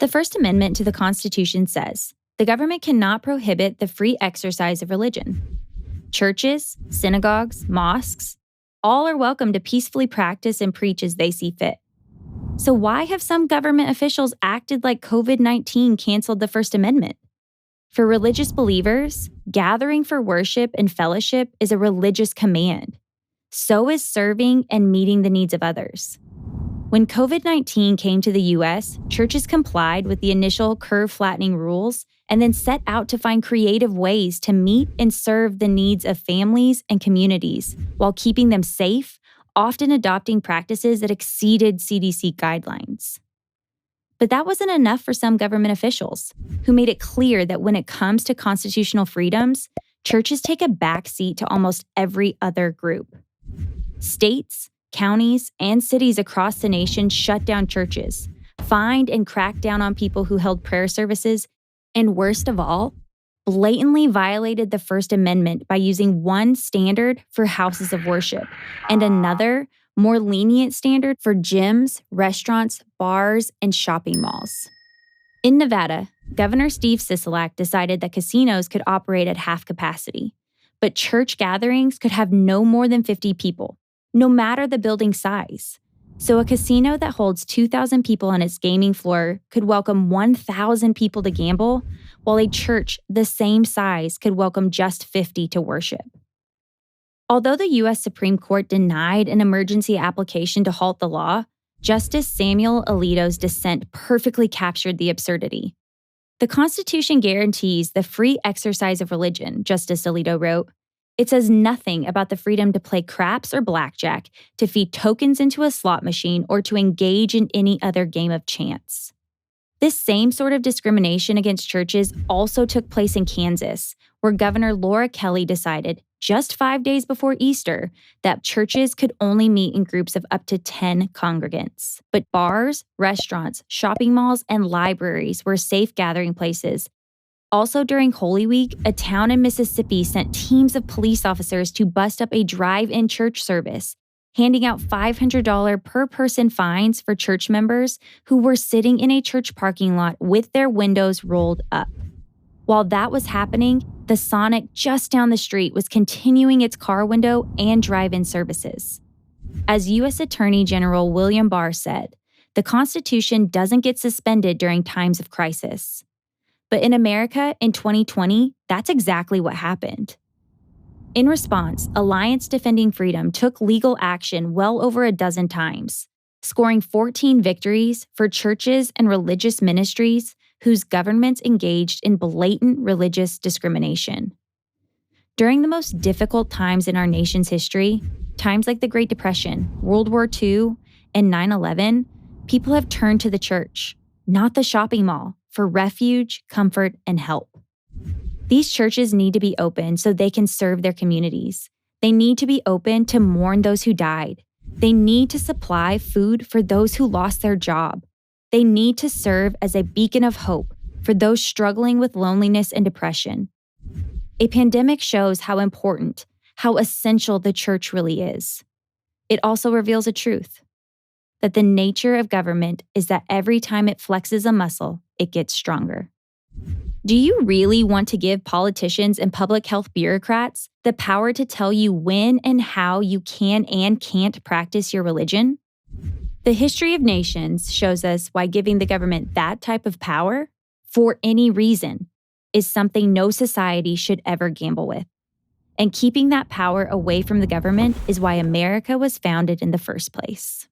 The First Amendment to the Constitution says, the government cannot prohibit the free exercise of religion. Churches, synagogues, mosques, all are welcome to peacefully practice and preach as they see fit. So why have some government officials acted like COVID-19 canceled the First Amendment? For religious believers, gathering for worship and fellowship is a religious command. So is serving and meeting the needs of others. When COVID-19 came to the U.S., churches complied with the initial curve-flattening rules and then set out to find creative ways to meet and serve the needs of families and communities while keeping them safe, often adopting practices that exceeded CDC guidelines. But that wasn't enough for some government officials, who made it clear that when it comes to constitutional freedoms, churches take a backseat to almost every other group. States, counties, and cities across the nation shut down churches, fined and cracked down on people who held prayer services, and worst of all, blatantly violated the First Amendment by using one standard for houses of worship and another, more lenient standard for gyms, restaurants, bars, and shopping malls. In Nevada, Governor Steve Sisolak decided that casinos could operate at half capacity, but church gatherings could have no more than 50 people, no matter the building size. So a casino that holds 2,000 people on its gaming floor could welcome 1,000 people to gamble, while a church the same size could welcome just 50 to worship. Although the U.S. Supreme Court denied an emergency application to halt the law, Justice Samuel Alito's dissent perfectly captured the absurdity. The Constitution guarantees the free exercise of religion, Justice Alito wrote. It says nothing about the freedom to play craps or blackjack, to feed tokens into a slot machine, or to engage in any other game of chance. This same sort of discrimination against churches also took place in Kansas, where Governor Laura Kelly decided, just 5 days before Easter, that churches could only meet in groups of up to 10 congregants. But bars, restaurants, shopping malls, and libraries were safe gathering places. Also during Holy Week, a town in Mississippi sent teams of police officers to bust up a drive-in church service, handing out $500 per person fines for church members who were sitting in a church parking lot with their windows rolled up. While that was happening, the Sonic just down the street was continuing its car window and drive-in services. As U.S. Attorney General William Barr said, the Constitution doesn't get suspended during times of crisis. But in America in 2020, that's exactly what happened. In response, Alliance Defending Freedom took legal action well over a dozen times, scoring 14 victories for churches and religious ministries whose governments engaged in blatant religious discrimination. During the most difficult times in our nation's history, times like the Great Depression, World War II, and 9/11, people have turned to the church, not the shopping mall, for refuge, comfort, and help. These churches need to be open so they can serve their communities. They need to be open to mourn those who died. They need to supply food for those who lost their job. They need to serve as a beacon of hope for those struggling with loneliness and depression. A pandemic shows how important, how essential the church really is. It also reveals a truth, that the nature of government is that every time it flexes a muscle, it gets stronger. Do you really want to give politicians and public health bureaucrats the power to tell you when and how you can and can't practice your religion? The history of nations shows us why giving the government that type of power, for any reason, is something no society should ever gamble with. And keeping that power away from the government is why America was founded in the first place.